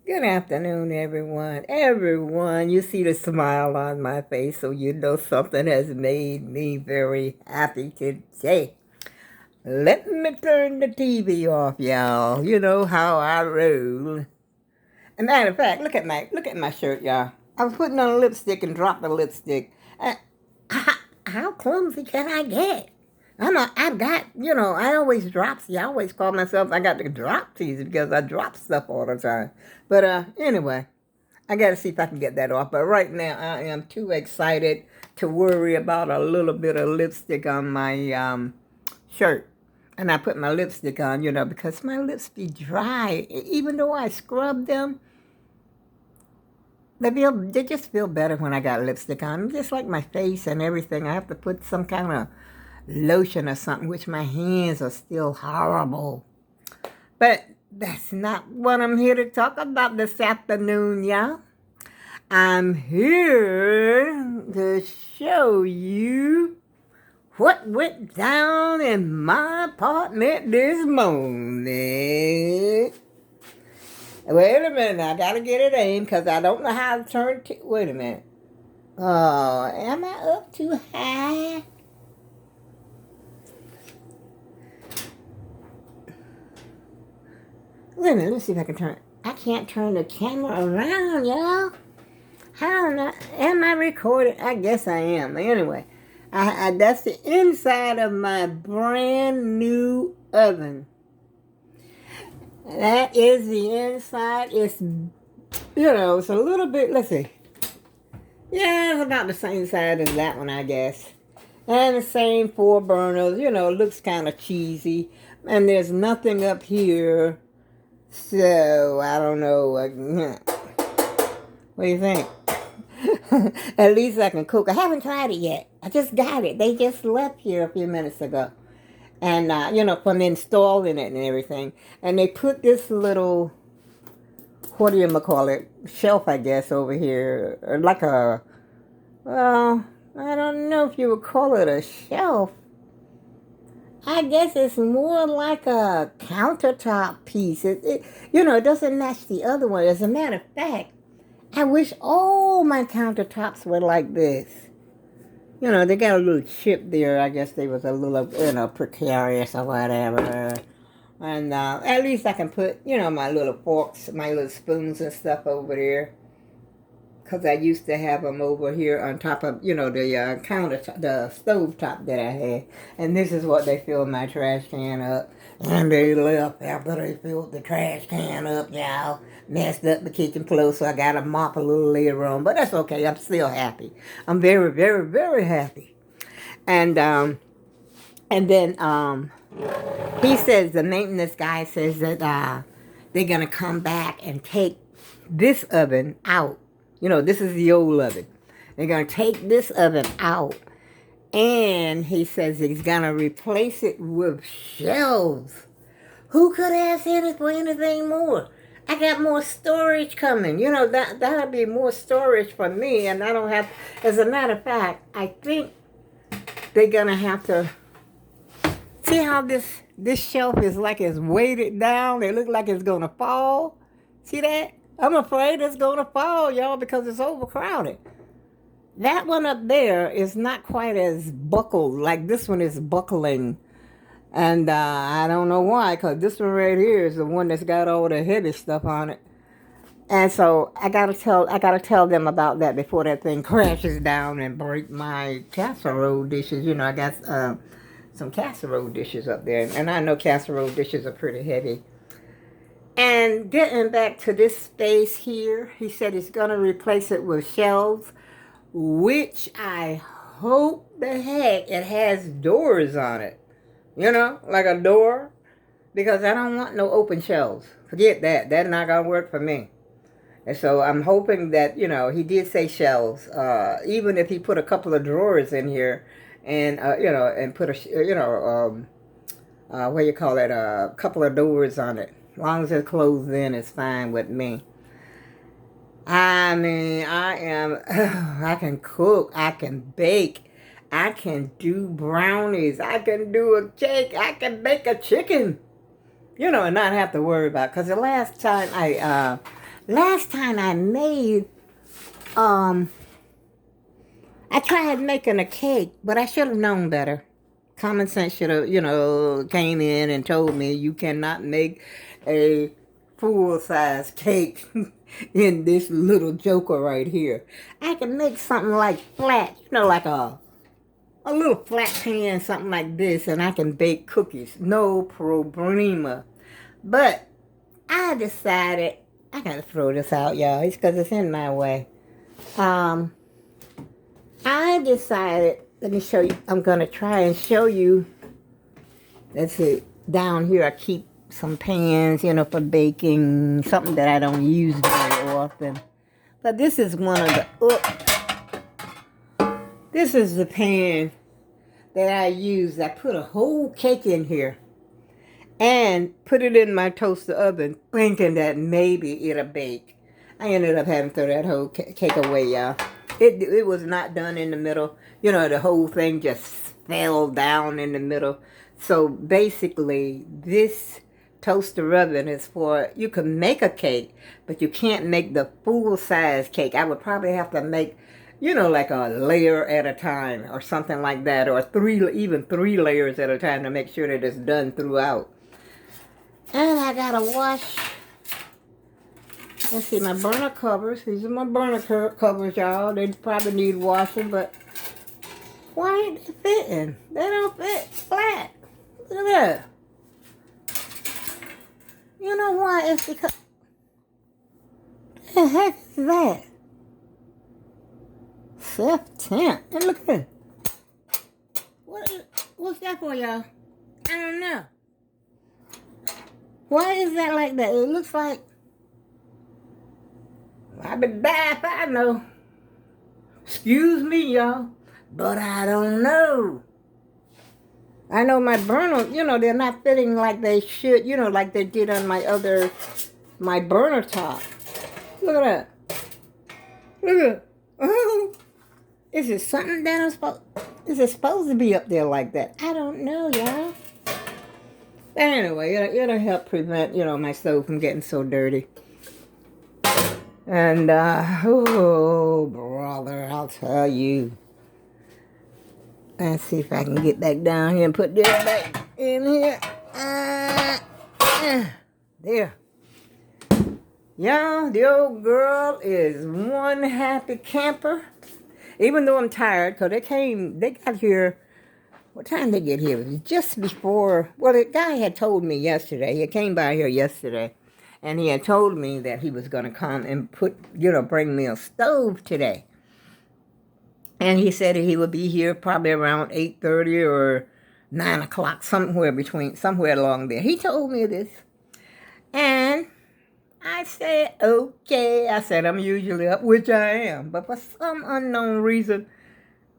Good afternoon, everyone. Everyone, you see the smile on my face, so you know something has made me very happy today. Let me turn the TV off, y'all. You know how I roll. And matter of fact, look at my shirt, y'all. I was putting on lipstick and dropped the lipstick. Uh, how clumsy can I get? I've got, I always dropsy. I always call myself, I got the dropsies because I drop stuff all the time. But anyway, I got to see if I can get that off. But right now, I am too excited to worry about a little bit of lipstick on my shirt. And I put my lipstick on, because my lips be dry. Even though I scrub them, they just feel better when I got lipstick on. Just like my face and everything. I have to put some kind of lotion or something, which my hands are still horrible. But that's not what I'm here to talk about this afternoon, y'all. I'm here to show you what went down in my apartment this morning. Wait a minute, I gotta get it aimed because I don't know how to turn it. Wait a minute. Oh, am I up too high? Wait a minute, let's see if I can turn. I can't turn the camera around, y'all. How am I? Am I recording? I guess I am. Anyway, that's the inside of my brand new oven. That is the inside. It's a little bit, let's see. Yeah, it's about the same size as that one, I guess. And the same 4 burners, looks kind of cheesy. And there's nothing up here. So, I don't know. What do you think? At least I can cook. I haven't tried it yet. I just got it. They just left here a few minutes ago. And, from installing it and everything. And they put this little, what do you call it, shelf, I guess, over here. Like well, I don't know if you would call it a shelf. I guess it's more like a countertop piece. It doesn't match the other one. As a matter of fact, I wish all my countertops were like this. They got a little chip there. I guess they was a little, precarious or whatever. And at least I can put, my little forks, my little spoons and stuff over there. Because I used to have them over here on top of, the counter, the stove top that I had. And this is what they filled my trash can up. And they left after they filled the trash can up, y'all. Messed up the kitchen floor, so I got to mop a little later on. But that's okay. I'm still happy. I'm very, very, very happy. And then he says, the maintenance guy says that they're going to come back and take this oven out. This is the old oven. They're going to take this oven out. And he says he's going to replace it with shelves. Who could ask for anything more? I got more storage coming. That'll be more storage for me. And I don't have... As a matter of fact, I think they're going to have to... See how this shelf is like it's weighted down? It looks like it's going to fall. See that? I'm afraid it's going to fall, y'all, because it's overcrowded. That one up there is not quite as buckled, like this one is buckling. And I don't know why, because this one right here is the one that's got all the heavy stuff on it. And so I gotta tell them about that before that thing crashes down and break my casserole dishes. I got some casserole dishes up there. And I know casserole dishes are pretty heavy. And getting back to this space here, he said he's going to replace it with shelves, which I hope the heck it has doors on it. Like a door. Because I don't want no open shelves. Forget that. That's not going to work for me. And so I'm hoping that, he did say shelves. Even if he put a couple of drawers in here and, and put a, a couple of doors on it. As long as it's closed in, it's fine with me. I mean, I can cook, I can bake, I can do brownies, I can do a cake, I can bake a chicken. And not have to worry about it. Because the last time Last time I made, I tried making a cake, but I should have known better. Common sense should have, came in and told me you cannot make a full-size cake in this little joker right here. I can make something like flat, like a little flat pan, something like this, and I can bake cookies. No problema. But I decided, I gotta throw this out, y'all. It's because it's in my way. I decided, let me show you, I'm going to try and show you, let's see, down here I keep some pans, for baking, something that I don't use very often. But this is one of this is the pan that I use. I put a whole cake in here and put it in my toaster oven thinking that maybe it'll bake. I ended up having to throw that whole cake away, y'all. It was not done in the middle. The whole thing just fell down in the middle. So basically, this toaster oven is for, you can make a cake, but you can't make the full-size cake. I would probably have to make, like a layer at a time or something like that, or even three layers at a time to make sure that it's done throughout. And I gotta wash. Let's see, my burner covers. These are my burner covers, y'all. They probably need washing, but why ain't they fitting? They don't fit flat. Look at that. You know why? It's because, what the heck is that? Self-temp. And look at it. What's that for, y'all? I don't know. Why is that like that? It looks like, I be damned if I know. Excuse me, y'all, but I don't know. I know my burner, they're not fitting like they should, like they did on my burner top. Look at that. Look at it. Oh, is it something that is it supposed to be up there like that? I don't know, y'all. But anyway, it'll help prevent, my stove from getting so dirty. And, oh, brother, I'll tell you. Let's see if I can get back down here and put this back in here. There. Y'all, the old girl is one happy camper. Even though I'm tired, because they got here, what time did they get here? It was just before, well, the guy had told me yesterday, he came by here yesterday, and he had told me that he was going to come and bring me a stove today. And he said he would be here probably around 8:30 or 9 o'clock, somewhere along there. He told me this. And I said, okay. I said, I'm usually up, which I am. But for some unknown reason,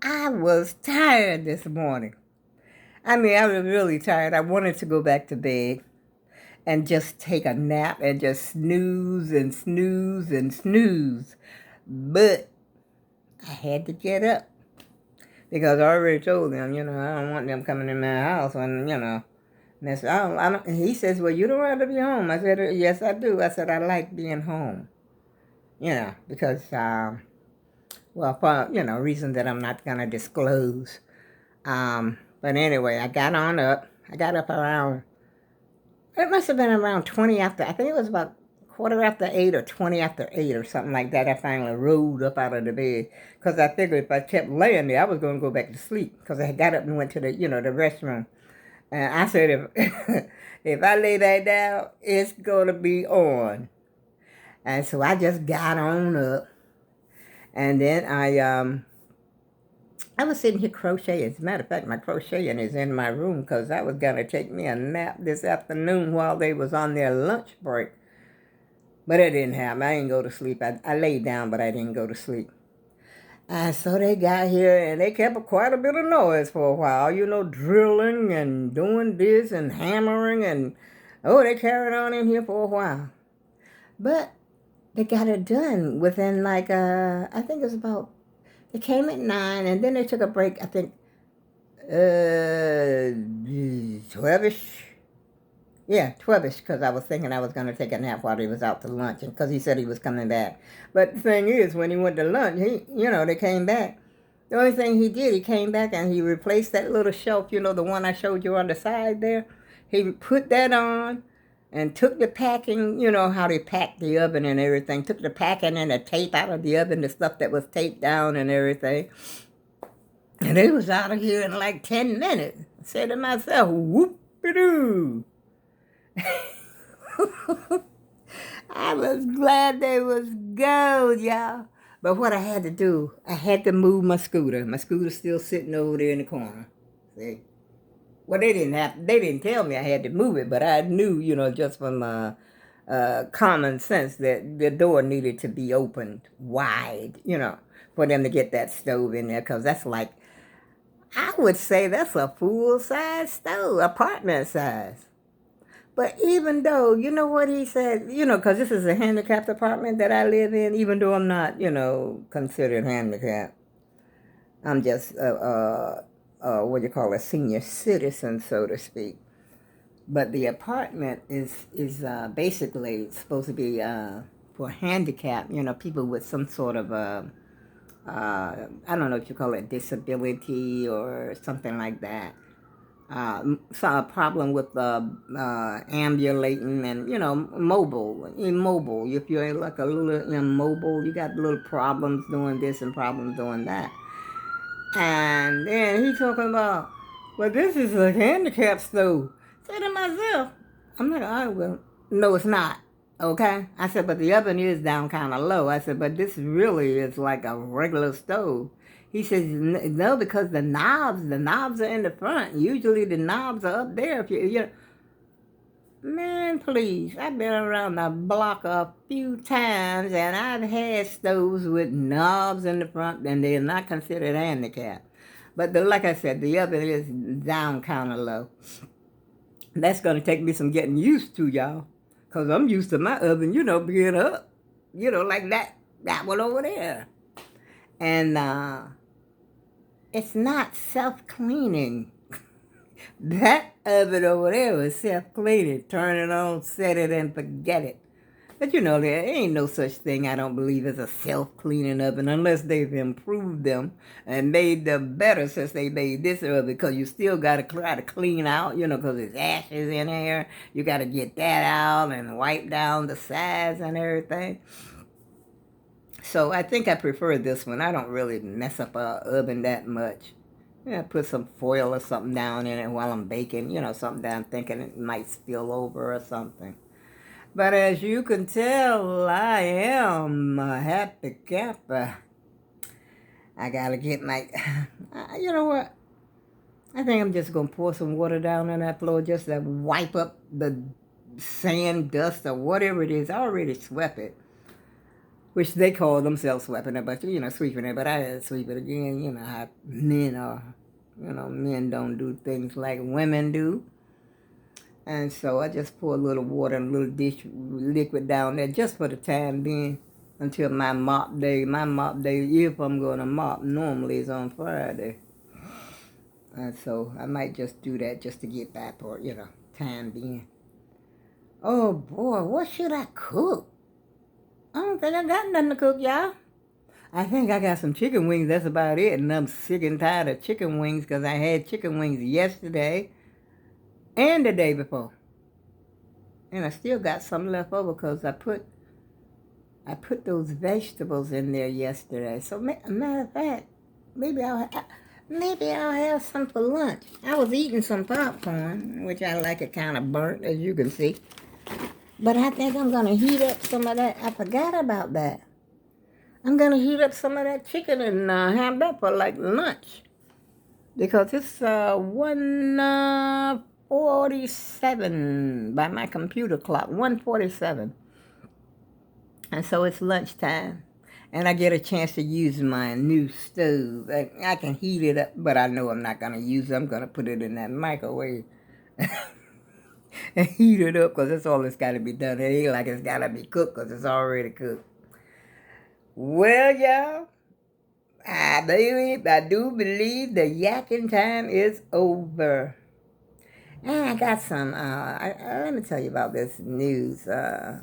I was tired this morning. I mean, I was really tired. I wanted to go back to bed and just take a nap and just snooze and snooze and snooze. But I had to get up because I already told them, I don't want them coming in my house when, mess. I don't. He says, well, you don't want to be home. I said, yes, I do. I said, I like being home, because, for, reasons that I'm not going to disclose. But anyway, I got on up. I got up around, it must have been around 20 after, I think it was about 8:15 or 20 after 8 or something like that. I finally rolled up out of the bed because I figured if I kept laying there, I was going to go back to sleep because I got up and went to the, the restroom. And I said, if I lay back down, it's going to be on. And so I just got on up. And then I was sitting here crocheting. As a matter of fact, my crocheting is in my room because I was going to take me a nap this afternoon while they was on their lunch break. But it didn't happen. I didn't go to sleep. I laid down, but I didn't go to sleep. And so they got here, and they kept quite a bit of noise for a while, drilling and doing this and hammering. And, they carried on in here for a while. But they got it done within, I think it was about, they came at 9, and then they took a break, I think, 12-ish. Yeah, 12ish, because I was thinking I was going to take a nap while he was out to lunch, and because he said he was coming back. But the thing is, when he went to lunch, they came back. The only thing he did, he came back and he replaced that little shelf, the one I showed you on the side there. He put that on and took the packing, how they packed the oven and everything, took the packing and the tape out of the oven, the stuff that was taped down and everything. And it was out of here in like 10 minutes. I said to myself, whoop-a-doo. I was glad they was gone, y'all. But what I had to do, I had to move my scooter. My scooter's still sitting over there in the corner. See? Well, they didn't tell me I had to move it, but I knew, just from common sense that the door needed to be opened wide, for them to get that stove in there, because that's like, I would say that's a full-size stove, apartment size. But even though, you know what he said, because this is a handicapped apartment that I live in, even though I'm not, considered handicapped. I'm just, what do you call a senior citizen, so to speak. But the apartment is basically supposed to be for handicapped, people with some sort of I don't know what you call it, disability or something like that. A problem with ambulating and, immobile. If you're like a little immobile, you got little problems doing this and problems doing that. And then he talking about, well, this is a handicap stove. I said to myself, I'm like, oh, well, no, it's not. Okay? I said, but the oven is down kind of low. I said, but this really is like a regular stove. He says, no, because the knobs are in the front. Usually the knobs are up there. If you man, please, I've been around the block a few times, and I've had stoves with knobs in the front, and they're not considered handicapped. But like I said, the oven is down kind of low. That's going to take me some getting used to, y'all, because I'm used to my oven, being up, like that one over there. And it's not self-cleaning. That oven over there was self-cleaning. Turn it on, set it, and forget it. But there ain't no such thing, I don't believe, as a self-cleaning oven unless they've improved them and made them better since they made this oven, because you still got to try to clean out, because there's ashes in there. You got to get that out and wipe down the sides and everything. So I think I prefer this one. I don't really mess up our oven that much. Yeah, put some foil or something down in it while I'm baking, something that I'm thinking it might spill over or something. But as you can tell, I am a happy camper. I gotta get my, you know what? I think I'm just gonna pour some water down on that floor just to wipe up the sand, dust, or whatever it is. I already swept it. Which they call themselves sweeping it, but sweeping it. But I had to sweep it again. How men are. Men don't do things like women do. And so I just pour a little water and a little dish liquid down there just for the time being until my mop day. My mop day, if I'm going to mop, normally is on Friday. And so I might just do that just to get back for, time being. Oh boy, what should I cook? I don't think I got nothing to cook, y'all. I think I got some chicken wings. That's about it. And I'm sick and tired of chicken wings because I had chicken wings yesterday and the day before. And I still got some left over because I put those vegetables in there yesterday. So, matter of fact, maybe I'll have some for lunch. I was eating some popcorn, which I like it kind of burnt, as you can see. But I think I'm going to heat up some of that. I forgot about that. I'm going to heat up some of that chicken and have that for like lunch. Because it's 1:47 by my computer clock. 1:47. And so it's lunchtime. And I get a chance to use my new stove. I can heat it up, but I know I'm not going to use it. I'm going to put it in that microwave. And heat it up because that's all that's got to be done. It ain't like it's got to be cooked because it's already cooked. Well, y'all, I do believe the yakking time is over. And I got some, let me tell you about this news. I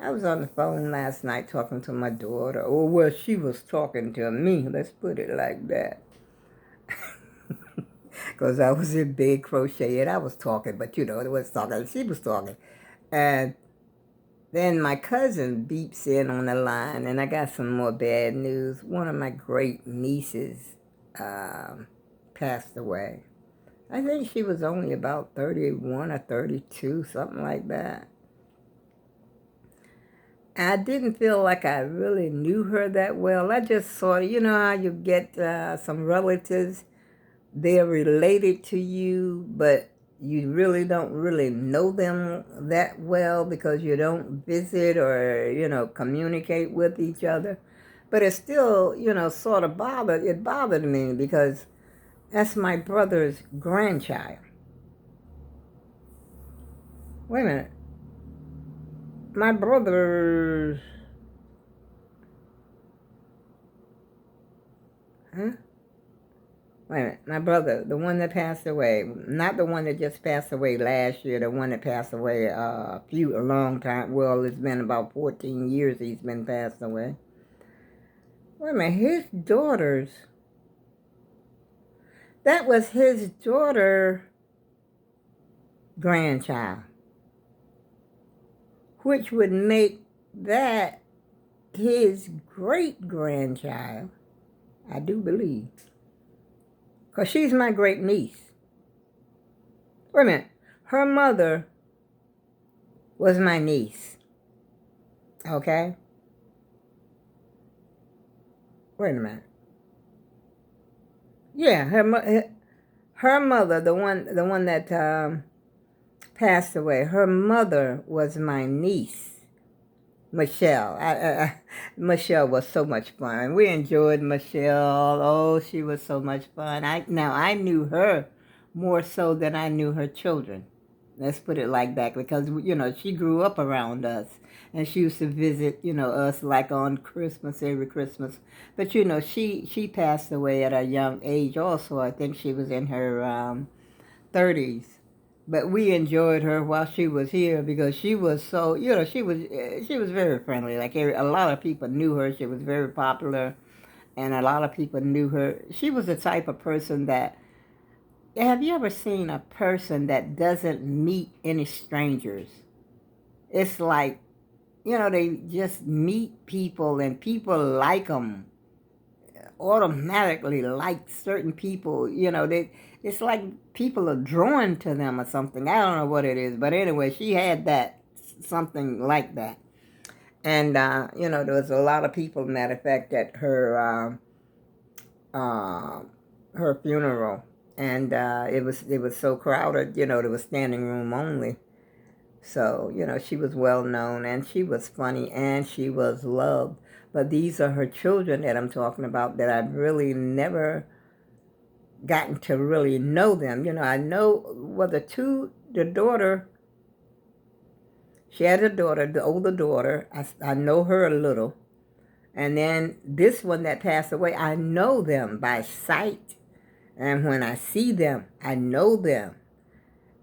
was on the phone last night talking to my daughter. Or, well, she was talking to me. Let's put it like that. Because I was in big crochet and I was talking, but it was talking. She was talking. And then my cousin beeps in on the line, and I got some more bad news. One of my great nieces passed away. I think she was only about 31 or 32, something like that. I didn't feel like I really knew her that well. I just sort of, how you get some relatives, they're related to you, but you really don't really know them that well because you don't visit or, communicate with each other. But it still, sort of bothered me because that's my brother's grandchild. Wait a minute. My brother's, huh? Wait a minute, my brother, the one that passed away, not the one that just passed away last year, the one that passed away a long time. Well, it's been about 14 years he's been passed away. Wait a minute, his daughter's, that was his daughter grandchild, which would make that his great grandchild, I do believe, because she's my great niece. Wait a minute, her mother was my niece, okay? Wait a minute. Yeah, her mother, the one that passed away. Her mother was my niece, Michelle. Michelle was so much fun. We enjoyed Michelle. Oh, she was so much fun. I knew her more so than I knew her children. Let's put it like that because she grew up around us. And she used to visit, us like on Christmas, every Christmas. But, she passed away at a young age also. I think she was in her 30s. But we enjoyed her while she was here because she was so, she was very friendly. Like a lot of people knew her. She was very popular. And a lot of people knew her. She was the type of person that, have you ever seen a person that doesn't meet any strangers? It's like, they just meet people and people like them, automatically like certain people. It's like people are drawn to them or something. I don't know what it is. But anyway, she had that, something like that. And, there was a lot of people, matter of fact, at her funeral. And it was so crowded, there was standing room only. So, she was well known and she was funny and she was loved. But these are her children that I'm talking about that I've really never gotten to really know them. I know, well, the daughter, she had a daughter, the older daughter. I know her a little. And then this one that passed away, I know them by sight. And when I see them, I know them.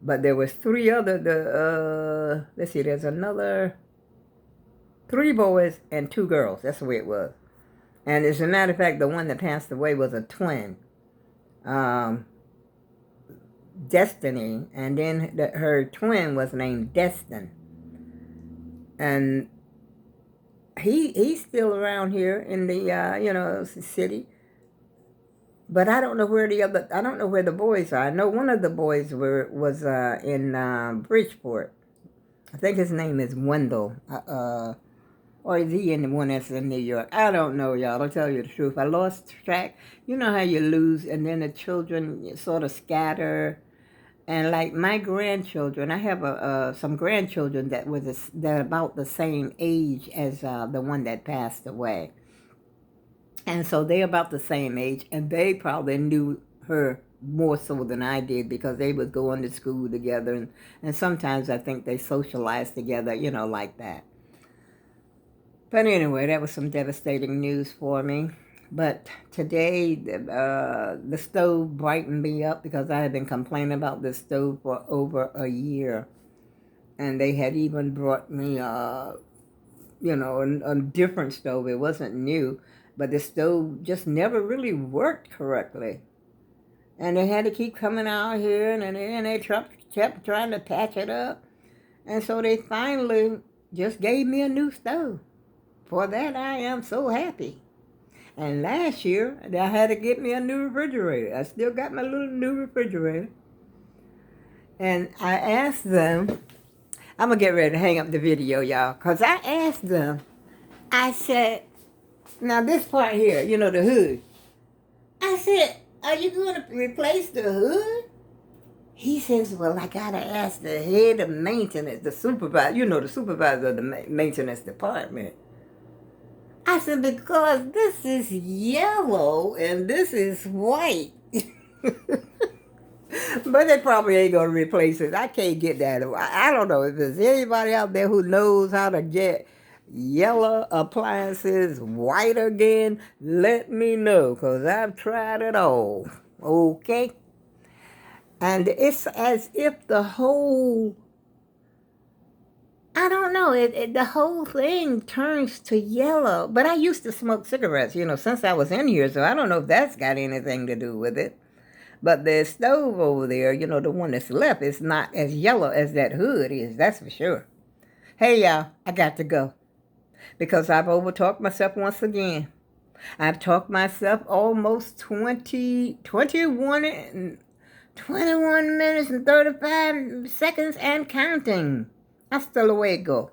But there was three other, let's see, there's another, 3 boys and 2 girls. That's the way it was. And as a matter of fact, the one that passed away was a twin, Destiny. And then her twin was named Destin. And he's still around here in the, city. But I don't know where I don't know where the boys are. I know one of the boys was in Bridgeport. I think his name is Wendell. Or is he in the one that's in New York? I don't know, y'all. I'll tell you the truth. I lost track. You know how you lose and then the children sort of scatter. And like my grandchildren, I have some grandchildren that that about the same age as the one that passed away. And so they're about the same age, and they probably knew her more so than I did because they would go into school together, and sometimes I think they socialized together, like that. But anyway, that was some devastating news for me. But today, the stove brightened me up because I had been complaining about this stove for over a year. And they had even brought me, a different stove. It wasn't new, but the stove just never really worked correctly. And they had to keep coming out here, and they kept trying to patch it up. And so they finally just gave me a new stove. For that, I am so happy. And last year, I had to get me a new refrigerator. I still got my little new refrigerator. And I asked them, I'm going to get ready to hang up the video, y'all, because I asked them, I said, now this part here, the hood. I said, are you going to replace the hood? He says, well, I got to ask the head of maintenance, the supervisor, the supervisor of the maintenance department. I said, because this is yellow and this is white. But they probably ain't going to replace it. I can't get that. I don't know if there's anybody out there who knows how to get yellow appliances white again. Let me know, because I've tried it all. Okay? And it's as if the whole, I don't know, the whole thing turns to yellow. But I used to smoke cigarettes, since I was in here, so I don't know if that's got anything to do with it. But the stove over there, the one that's left, is not as yellow as that hood is, that's for sure. Hey, y'all, I got to go because I've overtalked myself once again. I've talked myself almost 21 minutes and 35 seconds and counting. Hasta luego.